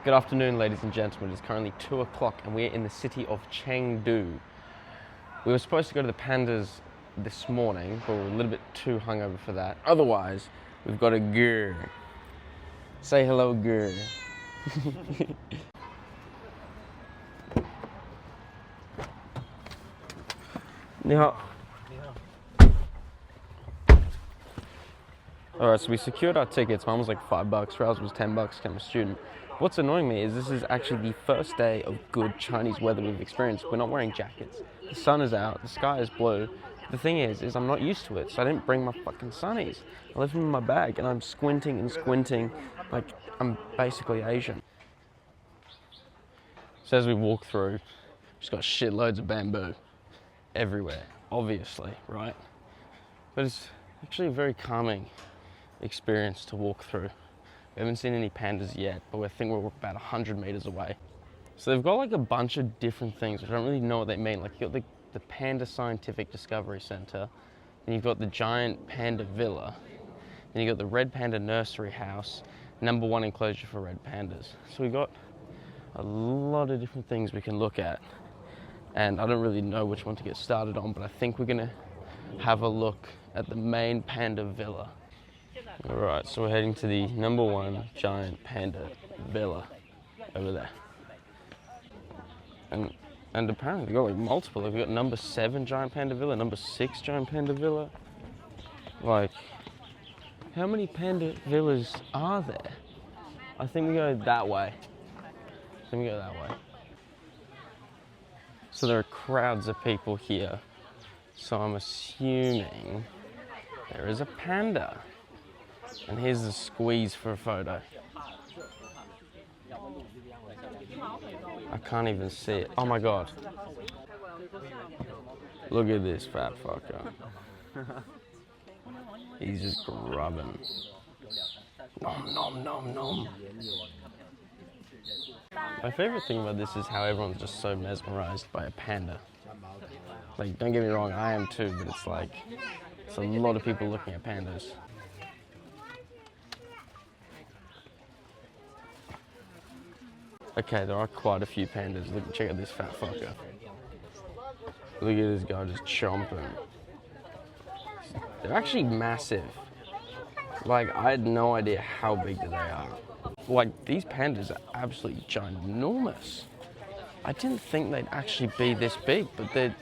Good afternoon, ladies and gentlemen. It's currently 2 o'clock and we're in the city of Chengdu. We were supposed to go to the pandas this morning, but we're a little bit too hungover for that. Otherwise, we've got a girl. Say hello, girl. 你好. Alright, so we secured our tickets. Mine was like $5, Raoul's was $10 because I'm a student. What's annoying me is this is actually the first day of good Chinese weather we've experienced. We're not wearing jackets. The sun is out, the sky is blue. The thing is I'm not used to it, so I didn't bring my fucking sunnies. I left them in my bag and I'm squinting and squinting like I'm basically Asian. So as we walk through, just got shitloads of bamboo everywhere, obviously, right? But it's actually a very calming experience to walk through. We haven't seen any pandas yet, but we think we're about 100 meters away. So they've got like a bunch of different things, which I don't really know what they mean. Like you've got the Panda Scientific Discovery Center, then you've got the giant panda villa, then you've got the red panda nursery house, #1 enclosure for red pandas. So we've got a lot of different things we can look at. And I don't really know which one to get started on, but I think we're gonna have a look at the main panda villa. Alright, so we're heading to the #1 giant panda villa over there. And apparently they've got like multiple. They've got #7 giant panda villa, #6 giant panda villa. Like, how many panda villas are there? I think we go that way. So there are crowds of people here. So I'm assuming there is a panda. And here's the squeeze for a photo. I can't even see it. Oh my god. Look at this fat fucker. He's just grubbing. Nom nom nom nom. My favorite thing about this is how everyone's just so mesmerized by a panda. Like, don't get me wrong, I am too, but it's like, it's a lot of people looking at pandas. Okay, there are quite a few pandas. Look, check out this fat fucker. Look at this guy just chomping. They're actually massive. Like, I had no idea how big they are. Like, these pandas are absolutely ginormous. I didn't think they'd actually be this big, but they're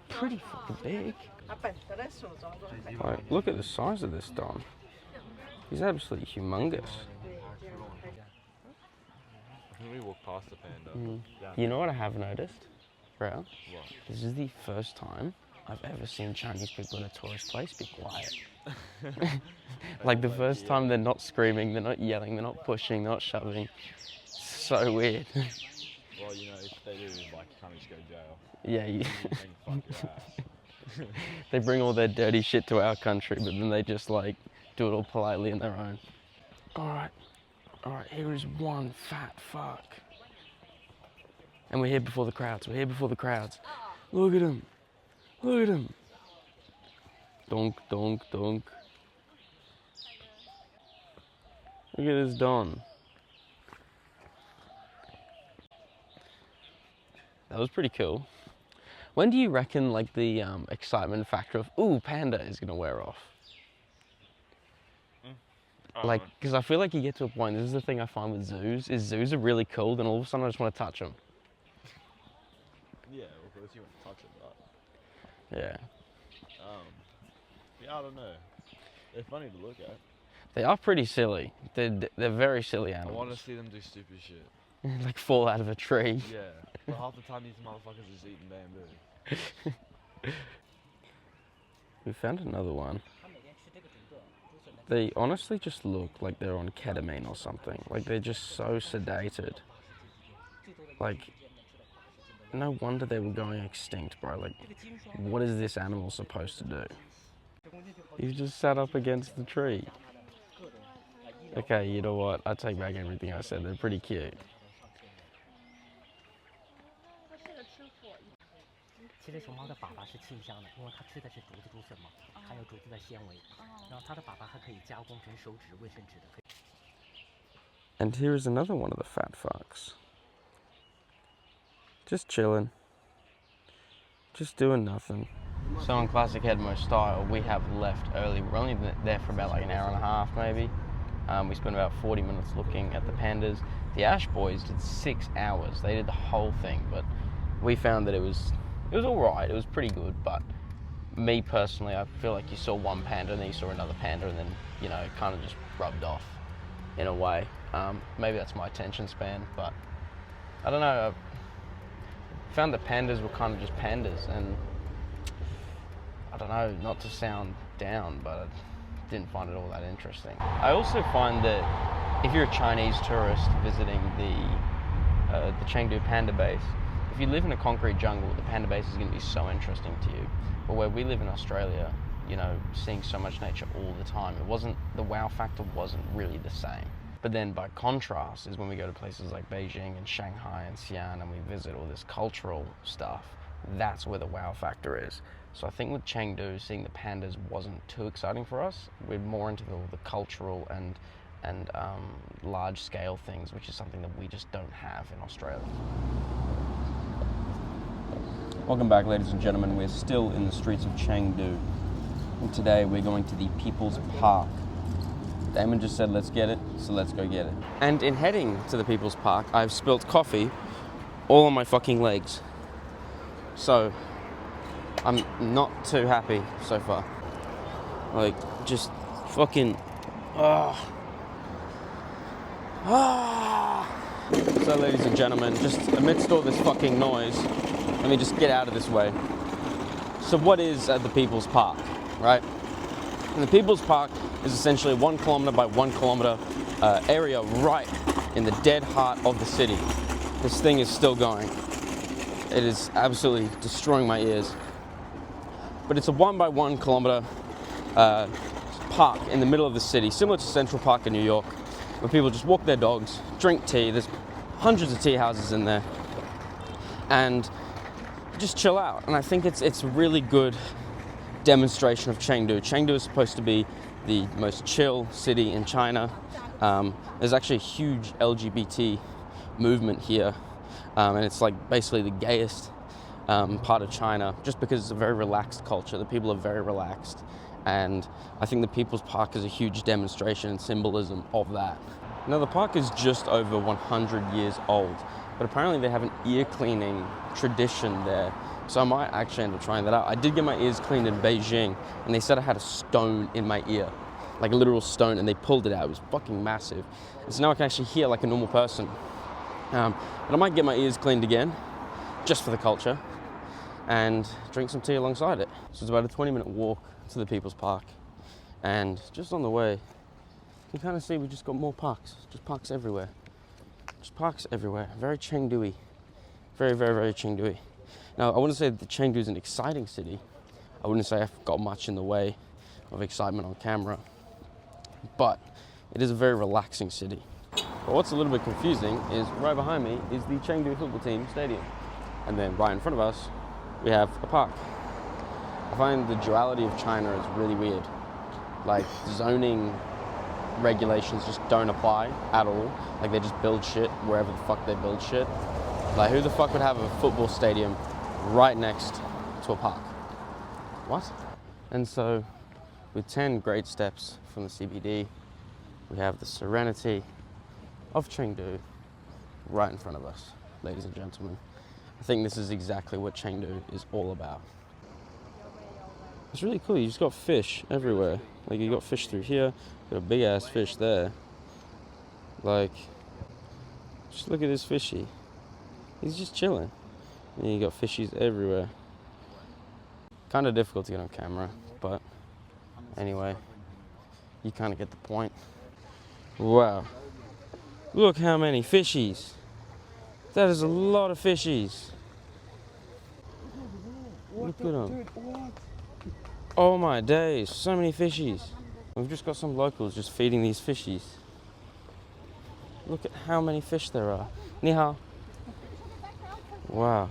pretty fucking big. Like, look at the size of this Don. He's absolutely humongous. We walk past the panda. You know what I have noticed, bro? What? This is the first time I've ever seen Chinese people in a tourist place be quiet. Like the first time they're not screaming, they're not yelling, they're not pushing, they're not shoving. So weird. Well, you know, if they do, like, you can't just go to jail. Yeah, And fuck your ass. they bring all their dirty shit to our country, but then they just like do it all politely in their own. Alright, here is one fat fuck. And we're here before the crowds, Look at him. Donk, donk, donk. Look at this Don. That was pretty cool. When do you reckon like the excitement factor of, ooh, panda is gonna wear off? Like, because I feel like you get to a point, this is the thing I find with zoos, is zoos are really cool, then all of a sudden I just want to touch them. Yeah, of course you want to touch it, but... Yeah. Yeah, I don't know. They're funny to look at. They are pretty silly. They're very silly I animals. want to see them do stupid shit. Like fall out of a tree. Yeah, but half the time these motherfuckers are just eating bamboo. We found another one. They honestly just look like they're on ketamine or something. Like they're just so sedated. Like, no wonder they were going extinct, bro. Like, what is this animal supposed to do? He's just sat up against the tree. Okay, you know what? I take back everything I said. They're pretty cute. 其实熊猫的粑粑是清香的，因为它吃的是竹子竹笋嘛，含有竹子的纤维，然后它的粑粑还可以加工成手纸、卫生纸的。And here is another one of the fat fucks. Just chilling. Just doing nothing. So in classic Edmo style, we have left early. We're only there for about like an hour and a half maybe. We spent about 40 minutes looking at the pandas. The Ash boys did 6 hours. They did the whole thing, but we found that it was all right. It was pretty good, but me personally, I feel like you saw one panda and then you saw another panda and then, you know, it kind of just rubbed off in a way. Maybe that's my attention span, but I don't know. I found that pandas were kind of just pandas, and I don't know, not to sound down, but I didn't find it all that interesting. I also find that if you're a Chinese tourist visiting the Chengdu panda base, if you live in a concrete jungle, the panda base is going to be so interesting to you. But where we live in Australia, you know, seeing so much nature all the time, the wow factor wasn't really the same. But then by contrast is when we go to places like Beijing and Shanghai and Xi'an and we visit all this cultural stuff, that's where the wow factor is. So I think with Chengdu, seeing the pandas wasn't too exciting for us. We're more into the cultural and large scale things, which is something that we just don't have in Australia. Welcome back, ladies and gentlemen. We're still in the streets of Chengdu. And today we're going to the People's Park. Damon just said, let's get it, so let's go get it. And in heading to the People's Park, I've spilt coffee all on my fucking legs. So, I'm not too happy so far. Like, just fucking, So ladies and gentlemen, just amidst all this fucking noise, let me just get out of this way. So what is the People's Park, right? And the People's Park is essentially a 1 kilometer by 1 kilometer area right in the dead heart of the city. This thing is still going. It is absolutely destroying my ears. But it's a 1 by 1 kilometer park in the middle of the city, similar to Central Park in New York, where people just walk their dogs, drink tea. There's hundreds of tea houses in there, and just chill out. And I think it's a really good demonstration of Chengdu. Chengdu is supposed to be the most chill city in China. There's actually a huge LGBT movement here, and it's like basically the gayest part of China, just because it's a very relaxed culture. The people are very relaxed, and I think the People's Park is a huge demonstration and symbolism of that. Now the park is just over 100 years old, but apparently they have an ear cleaning tradition there. So I might actually end up trying that out. I did get my ears cleaned in Beijing, and they said I had a stone in my ear, like a literal stone, and they pulled it out. It was fucking massive. And so now I can actually hear like a normal person. But I might get my ears cleaned again, just for the culture, and drink some tea alongside it. So it's about a 20-minute walk to the People's Park. And just on the way, you can kind of see we just got more parks. Just parks everywhere. Just parks everywhere. Very Chengdu-y. Very, very, very Chengdu-y. Now, I wouldn't say that Chengdu is an exciting city. I wouldn't say I've got much in the way of excitement on camera. But it is a very relaxing city. But what's a little bit confusing is right behind me is the Chengdu football team stadium. And then right in front of us, we have a park. I find the duality of China is really weird. Like, zoning regulations just don't apply at all. Like, they just build shit wherever the fuck they build shit. Like, who the fuck would have a football stadium right next to a park? What? And so, with 10 great steps from the CBD, we have the serenity of Chengdu right in front of us, ladies and gentlemen. I think this is exactly what Chengdu is all about. It's really cool. You just got fish everywhere. Like, you got fish through here, got a big ass fish there. Like, just look at this fishy. He's just chilling. And you got fishies everywhere. Kind of difficult to get on camera, but anyway, you kind of get the point. Wow. Look how many fishies. That is a lot of fishies. Look at them. Oh my days, so many fishies. We've just got some locals just feeding these fishies. Look at how many fish there are. Ni hao. Wow.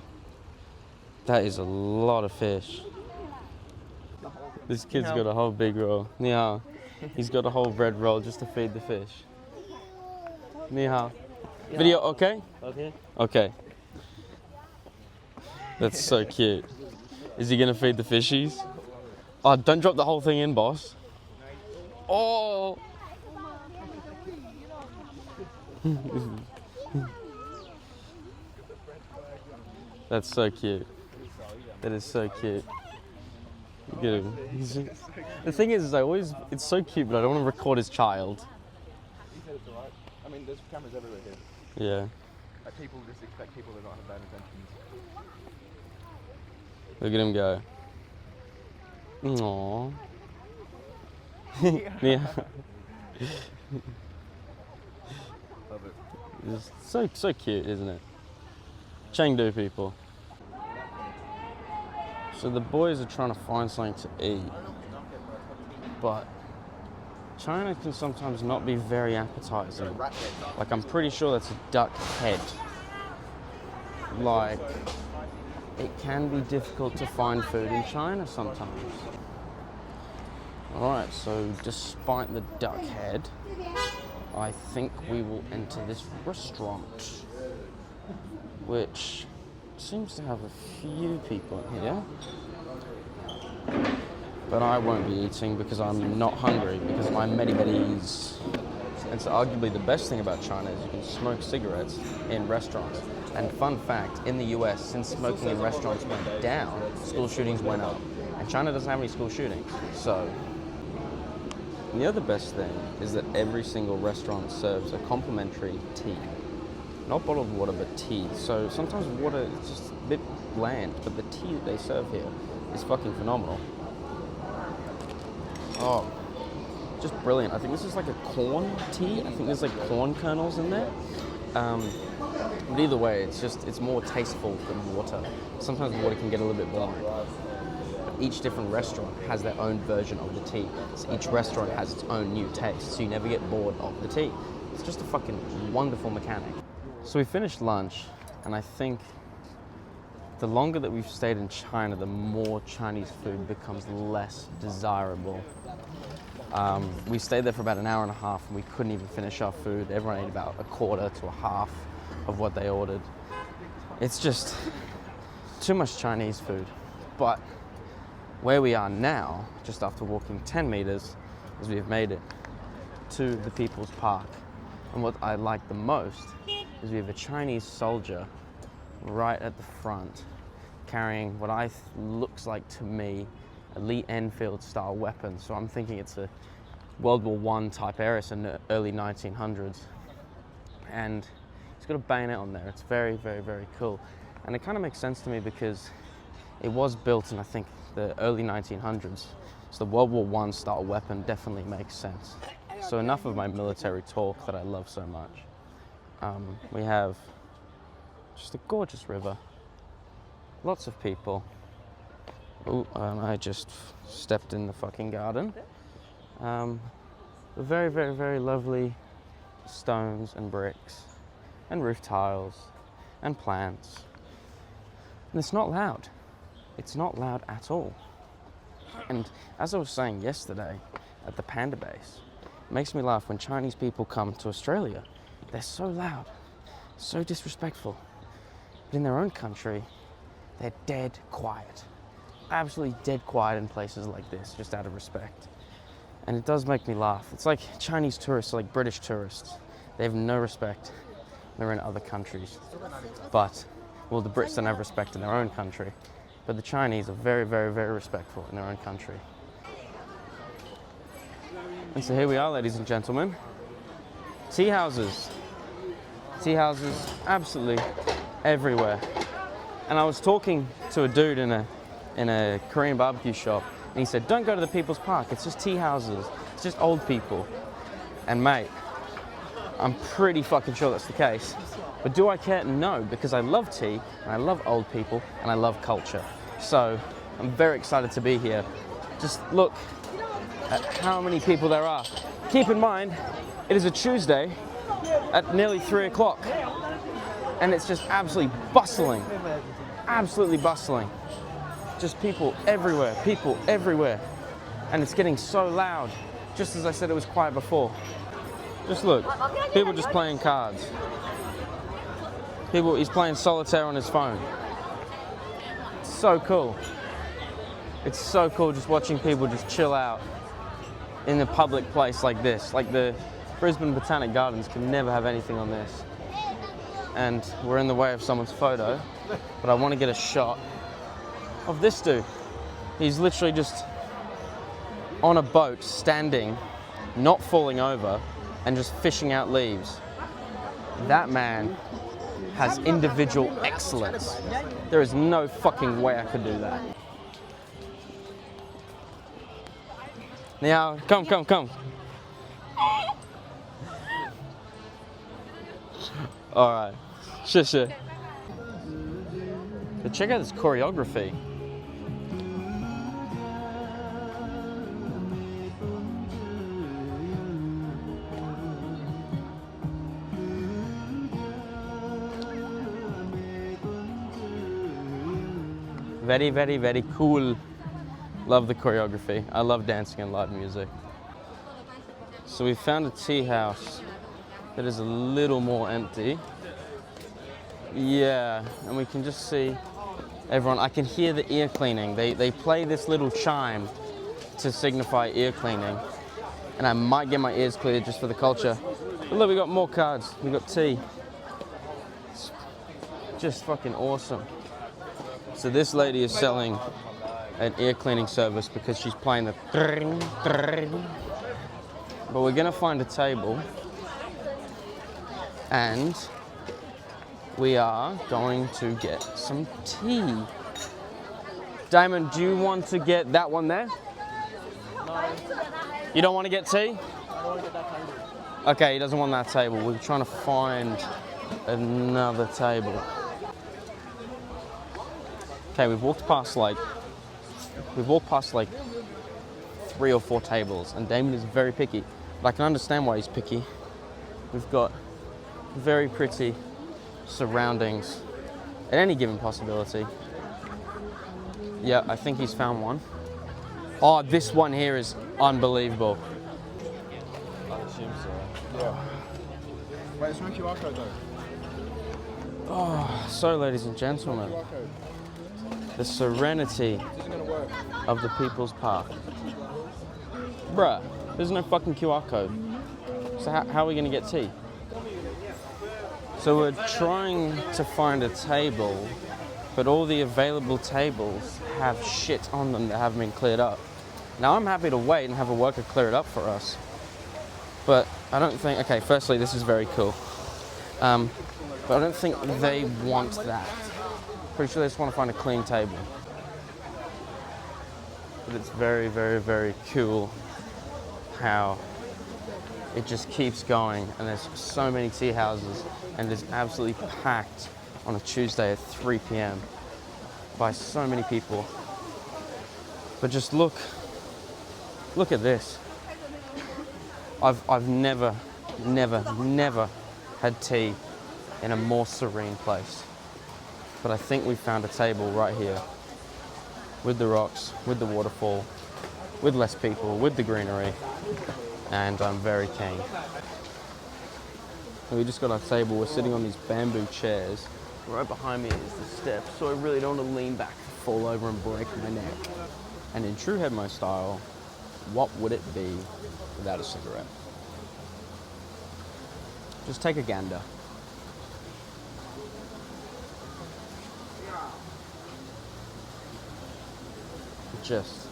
That is a lot of fish. This kid's got a whole big roll. Ni hao. He's got a whole bread roll just to feed the fish. Ni hao. Video okay? Okay. Okay. That's so cute. Is he gonna feed the fishies? Oh, don't drop the whole thing in, boss. Oh! That's so cute. That is so cute. Look at him. The thing is it's so cute, but I don't want to record his child. He said it's alright. I mean, there's cameras everywhere here. Yeah. Like, people just expect people to not have bad intentions. Look at him go. Aww. Yeah. Love it. It's so cute, isn't it? Chengdu people. So the boys are trying to find something to eat, but China can sometimes not be very appetizing. Like, I'm pretty sure that's a duck head. Like, it can be difficult to find food in China sometimes. Alright, so despite the duck head, I think we will enter this restaurant, which seems to have a few people in here. But I won't be eating because I'm not hungry, because my medi-medis. It's arguably the best thing about China is you can smoke cigarettes in restaurants. And fun fact, in the US, since smoking in restaurants went down, school shootings went up. And China doesn't have any school shootings. So, and the other best thing is that every single restaurant serves a complimentary tea. Not bottled water, but tea. So sometimes water is just a bit bland, but the tea that they serve here is fucking phenomenal. Oh, just brilliant. I think this is like a corn tea. I think there's like corn kernels in there. But either way, it's more tasteful than water. Sometimes water can get a little bit boring. But each different restaurant has their own version of the tea. So each restaurant has its own new taste, so you never get bored of the tea. It's just a fucking wonderful mechanic. So we finished lunch, and I think the longer that we've stayed in China, the more Chinese food becomes less desirable. We stayed there for about an hour and a half, and we couldn't even finish our food. Everyone ate about a quarter to a half of what they ordered. It's just too much Chinese food. But where we are now, just after walking 10 meters, is we've made it to the People's Park. And what I like the most is we have a Chinese soldier right at the front carrying what looks like to me a Lee Enfield style weapon. So I'm thinking it's a World War I type Eris in the early 1900s. And he's got a bayonet on there. It's very, very, very cool. And it kind of makes sense to me because it was built in, I think, the early 1900s. So the World War I style weapon definitely makes sense. So enough of my military talk that I love so much. We have just a gorgeous river, lots of people. Oh, I just stepped in the fucking garden. Very, very, very lovely stones and bricks and roof tiles and plants. And it's not loud. It's not loud at all. And as I was saying yesterday at the Panda Base, it makes me laugh when Chinese people come to Australia. They're so loud, so disrespectful. But in their own country, they're dead quiet. Absolutely dead quiet in places like this, just out of respect. And it does make me laugh. It's like Chinese tourists are like British tourists. They have no respect. They're in other countries. But, well, the Brits don't have respect in their own country. But the Chinese are very, very, very respectful in their own country. And so here we are, ladies and gentlemen. Tea houses. Tea houses absolutely everywhere. And I was talking to a dude in a Korean barbecue shop, and he said, don't go to the People's Park, it's just tea houses, it's just old people. And mate, I'm pretty fucking sure that's the case. But do I care? No, because I love tea, and I love old people, and I love culture. So I'm very excited to be here. Just look at how many people there are. Keep in mind, it is a Tuesday at nearly 3 o'clock, and it's just absolutely bustling. Absolutely bustling. Just people everywhere. And it's getting so loud, just as I said it was quiet before. Just look. People just playing cards. He's playing solitaire on his phone. It's so cool. It's so cool just watching people just chill out in a public place like this. Like the Brisbane Botanic Gardens can never have anything on this. And we're in the way of someone's photo, but I want to get a shot of this dude. He's literally just on a boat, standing, not falling over, and just fishing out leaves. That man has individual excellence. There is no fucking way I could do that. Now, come. Alright, sure. But check out this choreography. Very, very, very cool. Love the choreography. I love dancing and live music. So we found a tea house that is a little more empty. Yeah, and we can just see everyone. I can hear the ear cleaning. They play this little chime to signify ear cleaning. And I might get my ears cleared just for the culture. But look, we got more cards. We got tea. It's just fucking awesome. So this lady is selling an ear cleaning service because she's playing the tring, tring. But we're gonna find a table and we are going to get some tea. Damon, do you want to get that one there? No. You don't want to get tea? I don't want to get that table. Okay, he doesn't want that table. We're trying to find another table. Okay, we've walked past like 3 or 4 tables, and Damon is very picky. But I can understand why he's picky. We've got very pretty surroundings at any given possibility. Yeah, I think he's found one. Oh, this one here is unbelievable. I assume so. Yeah. Wait, it's no QR code though. Oh, so ladies and gentlemen, QR code. the serenity This isn't gonna work. of the People's Park. Bruh, there's no fucking QR code. So how are we gonna get tea? So we're trying to find a table, but all the available tables have shit on them that haven't been cleared up. Now I'm happy to wait and have a worker clear it up for us. But I don't think, okay, firstly, this is very cool. But I don't think they want that. Pretty sure they just want to find a clean table. But it's very, very, very cool how it just keeps going, and there's so many tea houses, and it's absolutely packed on a Tuesday at 3 p.m. by so many people. But just look at this. I've never had tea in a more serene place. But I think we found a table right here with the rocks, with the waterfall, with less people, with the greenery, and I'm very keen. And we just got our table. We're sitting on these bamboo chairs. Right behind me is the steps, so I really don't want to lean back, fall over and break my neck. And in true Headmo style, what would it be without a cigarette? Just take a gander. Just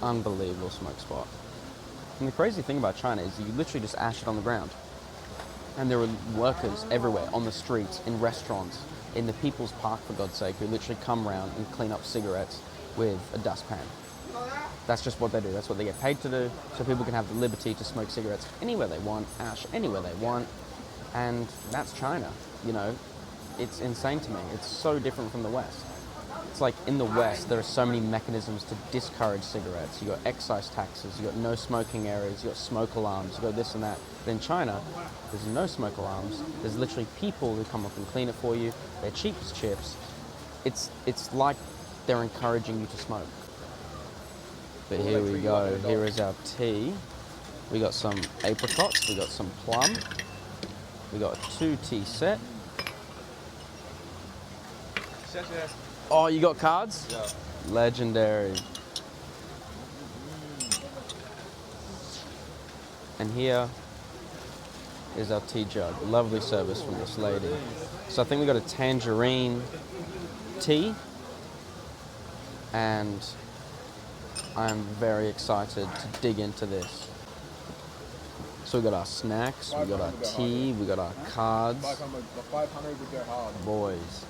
unbelievable smoke spot. And the crazy thing about China is you literally just ash it on the ground. And there are workers everywhere, on the streets, in restaurants, in the People's Park, for God's sake, who literally come around and clean up cigarettes with a dustpan. That's just what they do. That's what they get paid to do, so people can have the liberty to smoke cigarettes anywhere they want, ash anywhere they want. And that's China, you know. It's insane to me. It's so different from the West. It's like in the West, there are so many mechanisms to discourage cigarettes. You got excise taxes, you got no smoking areas, you got smoke alarms, you got this and that. But in China, there's no smoke alarms. There's literally people who come up and clean it for you. They're cheap as chips. It's like they're encouraging you to smoke. But here we go. Here is our tea. We got some apricots, we got some plum, we got a 2 tea set. Oh, you got cards? Yeah. Legendary. And here is our tea jug. Lovely service from this lady. So I think we got a tangerine tea, and I'm very excited to dig into this. So we got our snacks, we got our tea, we got our cards. 500 would go hard. Boys,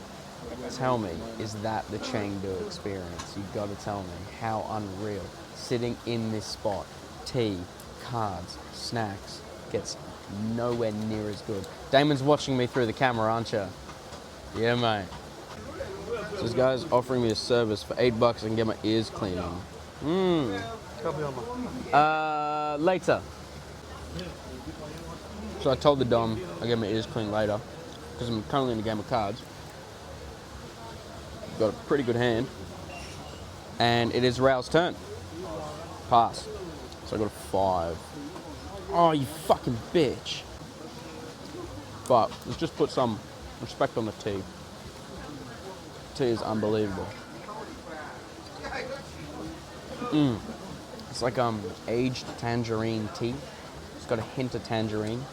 tell me, is that the Chengdu experience? You gotta tell me, how unreal. Sitting in this spot, tea, cards, snacks, gets nowhere near as good. Damon's watching me through the camera, aren't you? Yeah, mate. So this guy's offering me a service for $8 I can get my ears cleaning. Later. So I told the Dom I'll get my ears cleaned later because I'm currently in a game of cards. Got a pretty good hand. And it is Raoul's turn. Pass. So I got a 5. Oh, you fucking bitch. But let's just put some respect on the tea. Tea is unbelievable. It's like aged tangerine tea. It's got a hint of tangerine.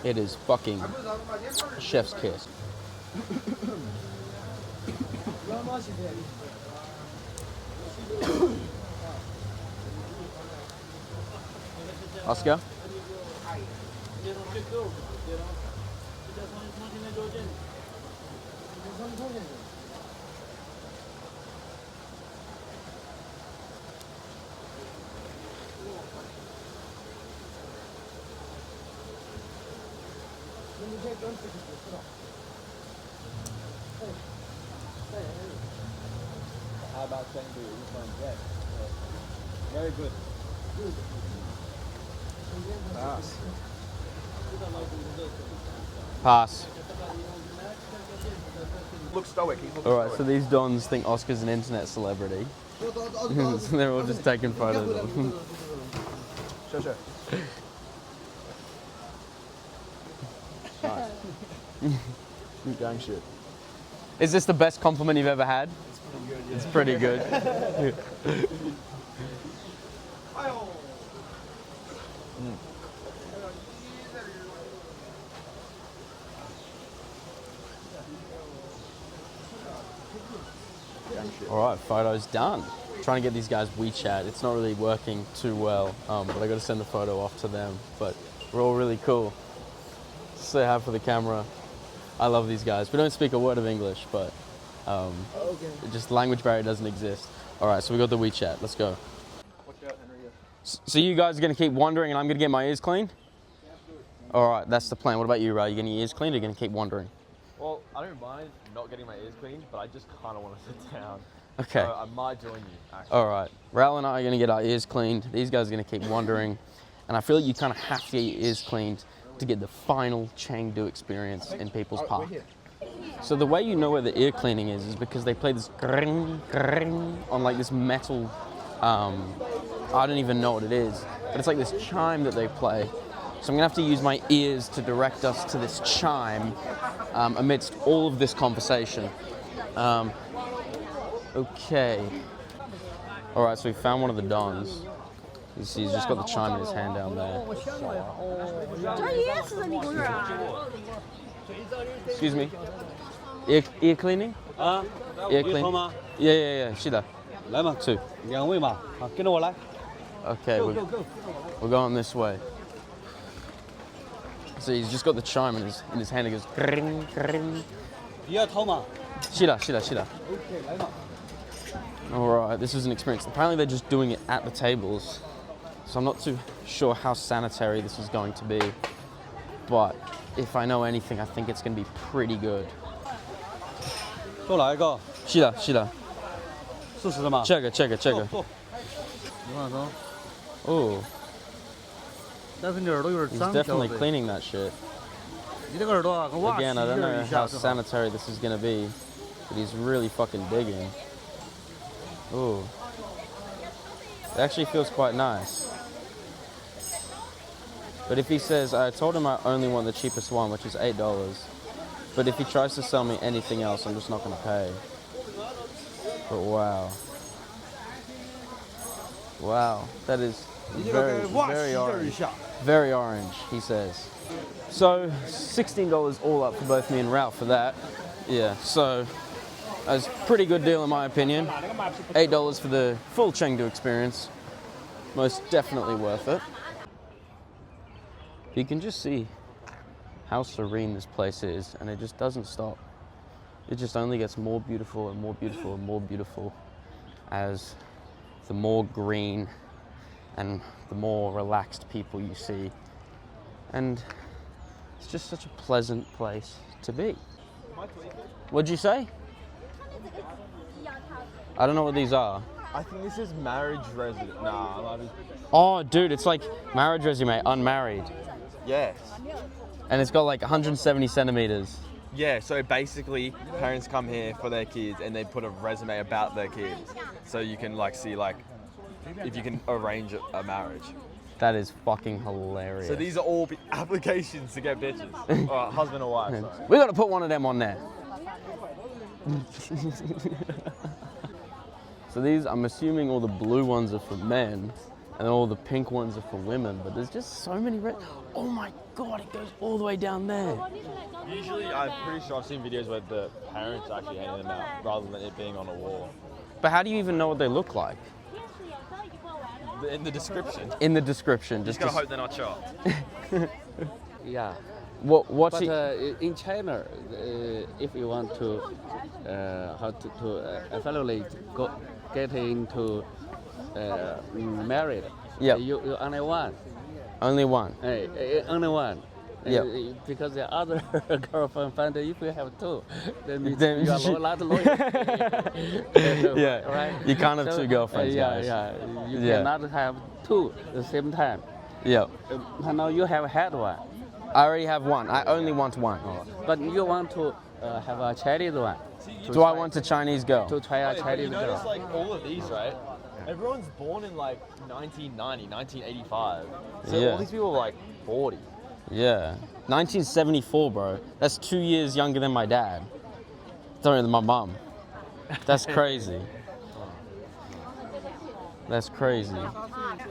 It is fucking chef's kiss. Oscar? How about Chengdu? Which one? Yes. Very good. Pass. Pass. Look stoic. He looks Alright, so stoic. these dons think Oscar's an internet celebrity. So they're all just taking photos of him. Sure. Nice. Good gang shit. Is this the best compliment you've ever had? It's pretty good. Gang shit. Alright, photo's done. Trying to get these guys WeChat. It's not really working too well, but I got to send the photo off to them. But we're all really cool. Say hi for the camera. I love these guys. We don't speak a word of English, but just language barrier doesn't exist. Alright, so we got the WeChat. Let's go. Watch out, Henry. So you guys are going to keep wandering and I'm going to get my ears cleaned? Alright, that's the plan. What about you, Ray? You getting your ears cleaned or you going to keep wandering? Well, I don't mind not getting my ears cleaned, but I just kind of want to sit down. Okay. So I might join you, actually. Alright. Raoul and I are going to get our ears cleaned. These guys are going to keep wandering. And I feel like you kind of have to get your ears cleaned to get the final Chengdu experience in People's We're Park. here. So the way you know where the ear cleaning is because they play this gring, gring on like this metal, I don't even know what it is, but it's like this chime that they play. So I'm gonna have to use my ears to direct us to this chime amidst all of this conversation. Okay. All right, so we found one of the dons. You see, he's just got the chime in his hand down there. Excuse me. Ear cleaning? Ear cleaning? Yeah. 是的。来嘛，2. 2位嘛，好，跟着我来。 Okay, we're going this way. So he's just got the chime in his hand. It goes gring, gring. 你要掏嘛？是的。 OK， 来嘛。 Alright, this is an experience. Apparently they're just doing it at the tables. So I'm not too sure how sanitary this is going to be. But if I know anything, I think it's going to be pretty good. 多来一个，是的。 40的嘛。这个。坐。你放松。 Oh, 但是你耳朵有点 he's 脏。 definitely 小子 cleaning that shit. 你这个耳朵啊，跟袜子 Again, I don't 一 know 样一 how 下就好。 sanitary this is going to be, but he's really fucking digging. Ooh. It actually feels quite nice. But if he says, I told him I only want the cheapest one, which is $8. But if he tries to sell me anything else, I'm just not going to pay. But wow. Wow, that is very orange. Very orange, he says. So, $16 all up for both me and Ralph for that. Yeah, so that's a pretty good deal in my opinion. $8 for the full Chengdu experience. Most definitely worth it. You can just see how serene this place is, and it just doesn't stop. It just only gets more beautiful and more beautiful and more beautiful as the more green and the more relaxed people you see. And it's just such a pleasant place to be. What'd you say? I don't know what these are. I think this is marriage resident. Nah, Oh, dude, it's like marriage resume, unmarried. yes. And it's got like 170 centimeters. Yeah, so basically parents come here for their kids and they put a resume about their kids. So you can like see like if you can arrange a marriage. That is fucking hilarious. So these are all applications to get bitches. Or husband or wife, sorry. We gotta put one of them on there. So these, I'm assuming all the blue ones are for men and all the pink ones are for women, but there's just so many red. Oh my God, it goes all the way down there. Usually I'm pretty sure I've seen videos where the parents actually handing them out rather than it being on a wall. But how do you even know what they look like? In the description. In the description. Just gotta hope they're not chopped. Yeah. What's But it? in China, if you want to a family get into married, Yeah. you only one. Only one. Only one. Yeah. Because the other girlfriend find if you have two, then means Then you are she- a lot loyal. Yeah. Right? You can't have two girlfriends, yeah, guys. Yeah. You Yeah. cannot have two at the same time. Yeah. Now you have had one, I already have one. I only want one. but you want to have a Chinese one. Do I want a Chinese girl? To try a Chinese you notice girl? like all of these, right? Everyone's born in like 1990, 1985. So Yeah. all these people are like 40. Yeah. 1974, bro. That's 2 years younger than my dad. Sorry, than my mom. That's crazy. That's crazy.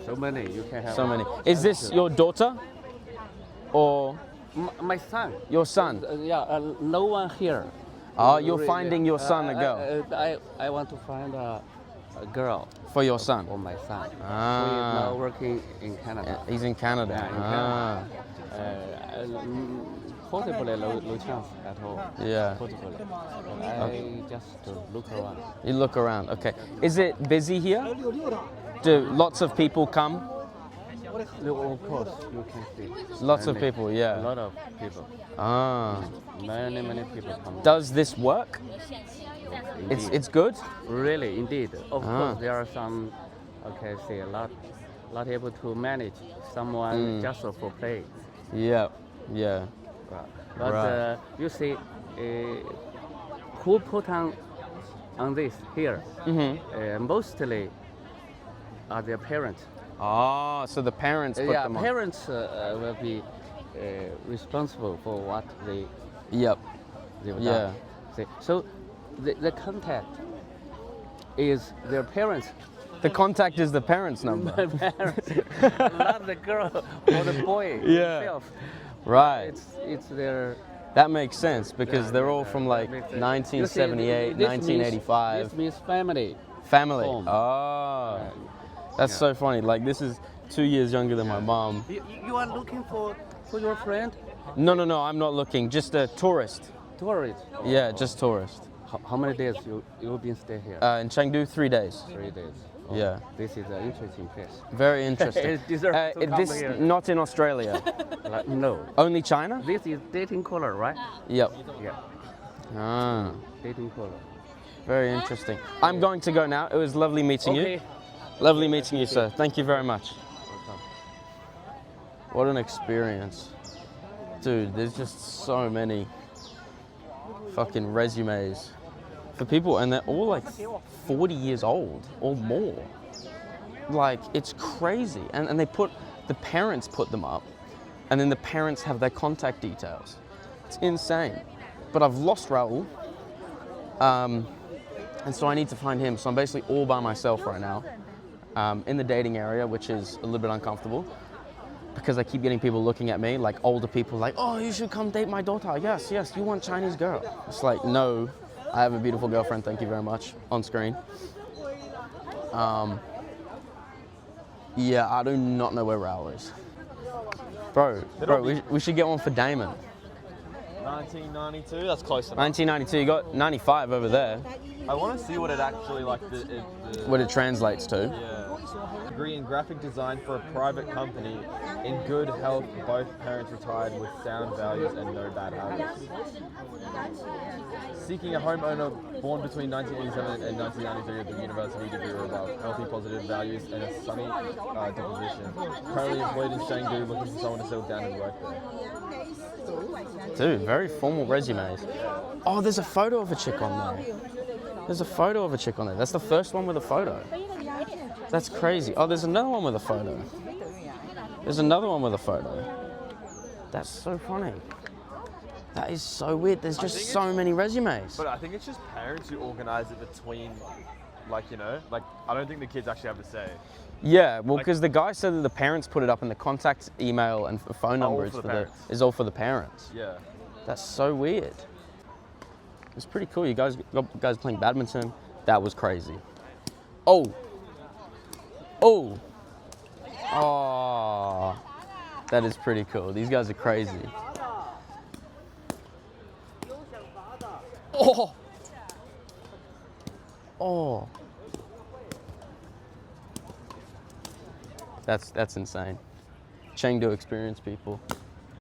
So many you can have. So many. Is this your daughter? Or My son. your son? No one here. Oh, you're finding your son a girl I want to find a girl for your son. for my son. He is Ah. now working in Canada. He's in Canada. Yeah, in Ah. Possibly no chance at all. Yeah. Possibly. But I just look around. You look around. Okay. Is it busy here? Do lots of people come? No, of course, you can see. Lots of Many- people, A yeah. lot of people. Ah. Many people come. Does this work? It's good? Really, indeed. Of Ah. course, there are some, say a lot able to manage someone just for play. Yeah. Yeah. But Right. you see, who put on this here? Mostly are their parents. Ah, so the parents put them on. Parents will be responsible for what they've Yep. done. Yeah. See, so the contact is their parents. The contact is the parents' number. Parents, not the girl or the boy Yeah. himself. Right. It's their. That makes sense because they're all from like You see, 1978, this 1985. This means family. Family. home. Oh. That's so funny. Like this is 2 years younger than my mom. You are looking for your friend, No, I'm not looking. Just a tourist. tourist. Yeah, just tourist. How many days you've been stay here? In Chengdu, 3 days. 3 days. Yeah. This is an interesting place. Very interesting. It deserves to come this here. not in Australia. No. Only China? This is dating color, right? Yep. Yeah. Ah, Dating color. very interesting. I'm going to go now. It was lovely meeting you. Okay. Lovely meeting you, sir. Thank you very much. What an experience. Dude, there's just so many fucking resumes for people, and they're all like 40 years old or more. Like, it's crazy. And the parents put them up. and then the parents have their contact details. It's insane. But I've lost Raul, and so I need to find him. So I'm basically all by myself right now in the dating area, which is a little bit uncomfortable because I keep getting people looking at me, like older people, like, oh, you should come date my daughter. Yes, yes, you want Chinese girl. It's like, no, I have a beautiful girlfriend, thank you very much, on screen. Yeah, I do not know where Raul is. Bro, we should get one for Damon. 1992. That's close enough. 1992, you got 95 over there. I want to see what it actually like. What it translates to. Yeah. Degree in graphic design for a private company. In good health, both parents retired with sound values and no bad habits. Seeking a homeowner born between 1987 and 1993 with a university degree or above. Healthy, positive values and a sunny disposition. Currently employed in Chengdu, looking for someone to settle down and work there. Dude, very formal resumes. Oh, there's a photo of a chick on there. There's a photo of a chick on there. That's the first one with a photo. That's crazy. Oh, there's another one with a photo. There's another one with a photo. That's so funny. That is so weird. There's just so many resumes. But I think it's just parents who organize it between, like, you know, like, I don't think the kids actually have a say. Yeah, well, because the guy said that the parents put it up and the contact email and phone number is all for the parents. Yeah. That's so weird. It's pretty cool. You guys playing badminton. That was crazy. Oh. Oh. Oh. That is pretty cool. These guys are crazy. Oh. Oh. That's insane. Chengdu experience, people.